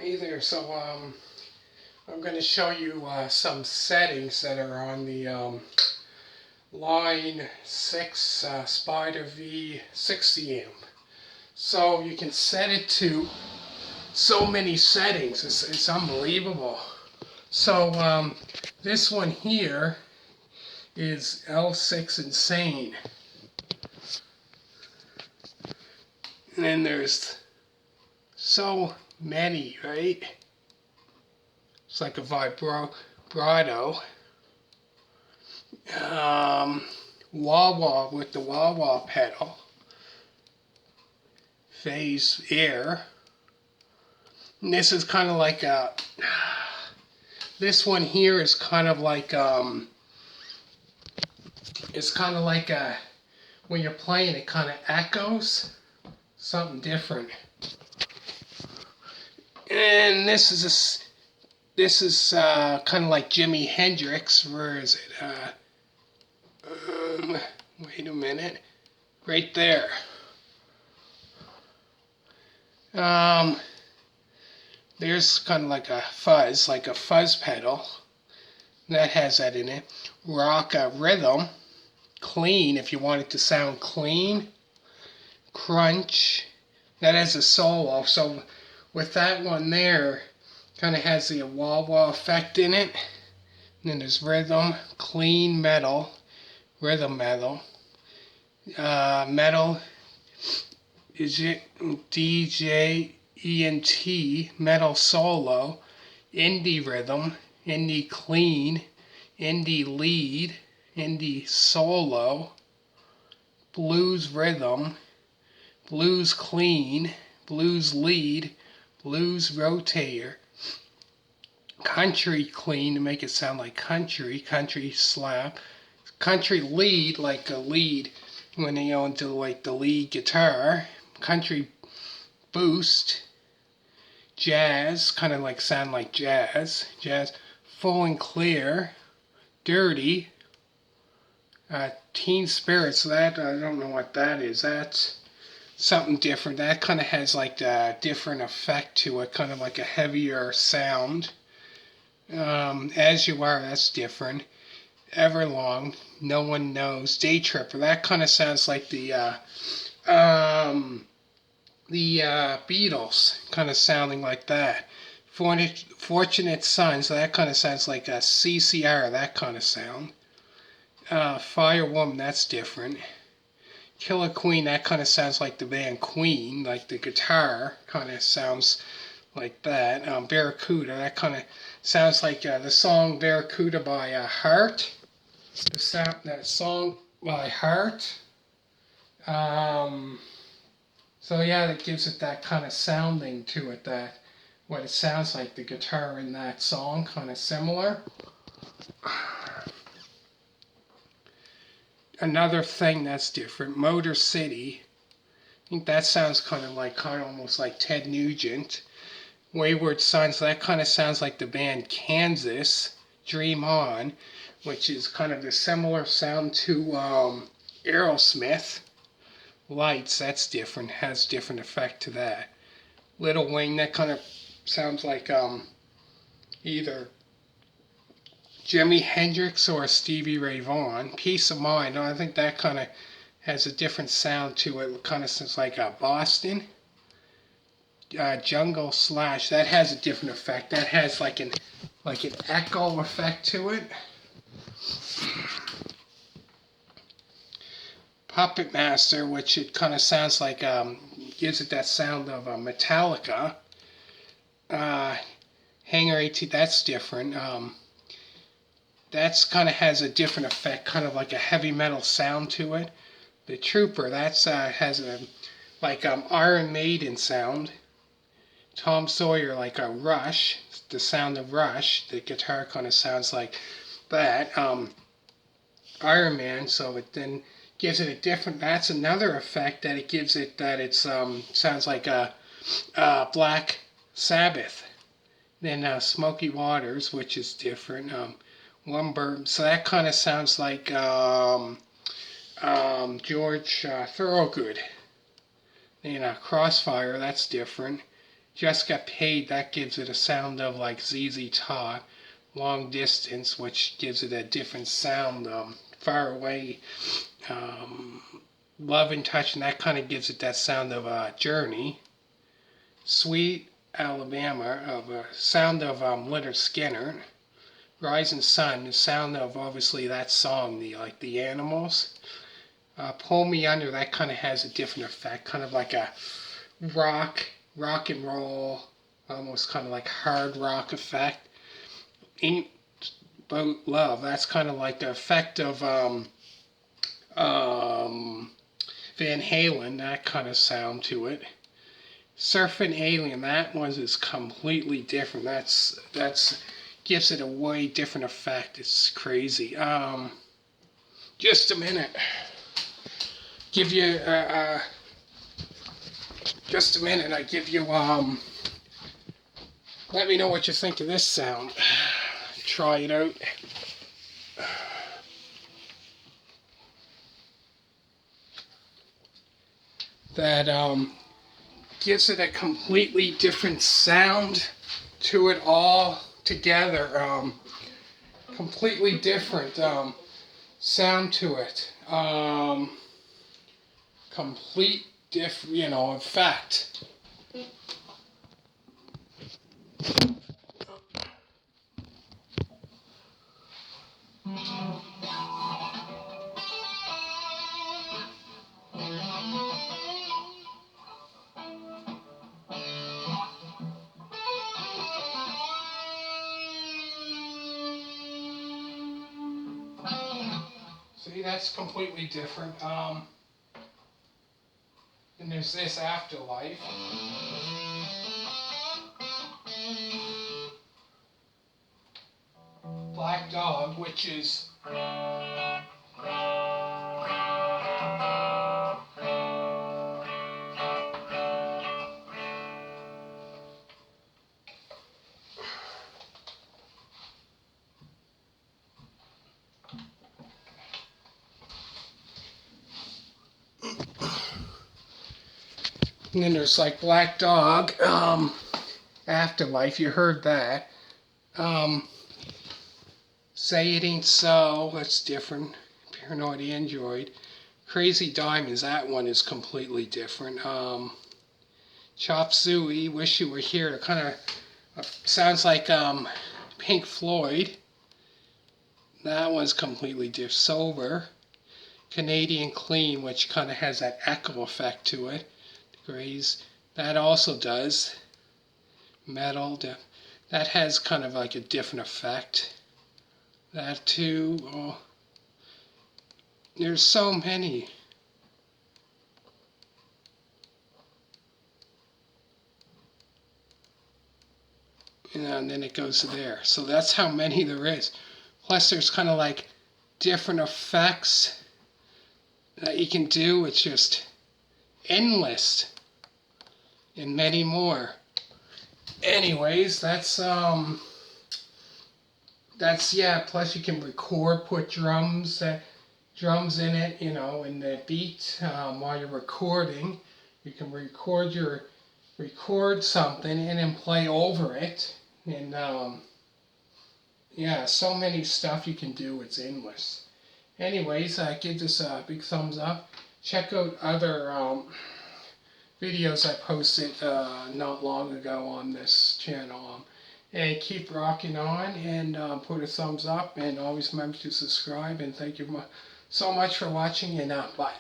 Hey there, I'm going to show you some settings that are on the Line 6 Spider V60 amp. So you can set it to so many settings, it's unbelievable. This one here is L6 Insane. And then there's so many, right? It's like a vibrato. Wah-wah with the wah-wah pedal. Phase air. And this is kind of like a... This one here is kind of like... it's kind of like a... When you're playing, it kind of echoes. Something different. And this is kind of like Jimi Hendrix. Where is it? Wait a minute. Right there. There's kind of like a fuzz pedal. That has that in it. Rock rhythm. Clean, if you want it to sound clean. Crunch. That has a solo. So with that one there, kind of has the wah-wah effect in it. And then there's rhythm, clean metal, rhythm metal. Metal is it DJ ENT, metal solo, indie rhythm, indie clean, indie lead, indie solo, blues rhythm, blues clean, blues lead, blues rotator, country clean to make it sound like country slap, country lead like a lead when they go into like the lead guitar, country boost, jazz, kind of like sound like jazz, full and clear, dirty, teen spirit. So that I don't know what that is. That's something different. That kind of has like a different effect to it, kind of like a heavier sound. As You Are, that's different. Everlong, No One Knows. Day Tripper, that kind of sounds like the Beatles, kind of sounding like that. Fortunate Son, so that kind of sounds like a CCR, that kind of sound. Firewoman, that's different. Killer Queen, that kind of sounds like the band Queen, like the guitar kind of sounds like that. Barracuda, that kind of sounds like the song Barracuda by Heart. That song by Heart. So yeah, that gives it that kind of sounding to it, that what it sounds like, the guitar in that song, kind of similar. Another thing that's different, Motor City. I think that sounds kind of almost like Ted Nugent. Wayward Sons, that kind of sounds like the band Kansas. Dream On, which is kind of a similar sound to Aerosmith. Lights, that's different, has different effect to that. Little Wing, that kind of sounds like either Jimi Hendrix or Stevie Ray Vaughan. Peace of Mind, I think that kind of has a different sound to it. It kind of sounds like Boston. Jungle Slash, that has a different effect. That has like an echo effect to it. Puppet Master, which it kind of sounds like, gives it that sound of Metallica. Hangar 18, that's different. That's kind of has a different effect, kind of like a heavy metal sound to it. The Trooper, that's has a like Iron Maiden sound. Tom Sawyer, like a Rush, the sound of Rush. The guitar kind of sounds like that. Iron Man, so it then gives it a different. That's another effect that it gives it, that it's sounds like a Black Sabbath. Then Smoky Waters, which is different. Lumber, so that kind of sounds like George Thorogood. Then Crossfire, that's different. Just Got Paid, that gives it a sound of like ZZ Top. Long Distance, which gives it a different sound. Far Away, Love and Touch, and that kind of gives it that sound of Journey. Sweet Alabama, of sound of Lynyrd Skynyrd. Rising Sun, the sound of obviously that song, the Animals. Pull Me Under, that kind of has a different effect, kind of like a rock and roll, almost kind of like hard rock effect. Ain't About Love, that's kind of like the effect of Van Halen, that kind of sound to it. Surfing Alien, that one is completely different. That's gives it a way different effect. It's crazy. Just a minute. Give you just a minute. I give you let me know what you think of this sound. Try it out. That gives it a completely different sound to it all together. Completely different sound to it. Complete different, effect. See, that's completely different. And there's this Afterlife. Black Dog, which is and then there's like Black Dog, Afterlife, you heard that. Say It Ain't So, that's different. Paranoid Android. Crazy Diamonds, that one is completely different. Chop Suey, Wish You Were Here, it kind of sounds like Pink Floyd. That one's completely different. Sober. Canadian Clean, which kind of has that echo effect to it. Grays, that also does. Metal, that has kind of like a different effect. That too. Oh, there's so many. And then it goes to there. So that's how many there is. Plus there's kind of like different effects that you can do. It's just endless. And many more. Anyways, that's yeah, plus you can record, put drums in it, in the beat, while you're recording. You can record something and then play over it. And yeah, so many stuff you can do, it's endless. Anyways, give this a big thumbs up. Check out other videos I posted not long ago on this channel. And keep rocking on, and put a thumbs up, and always remember to subscribe, and thank you so much for watching, and bye.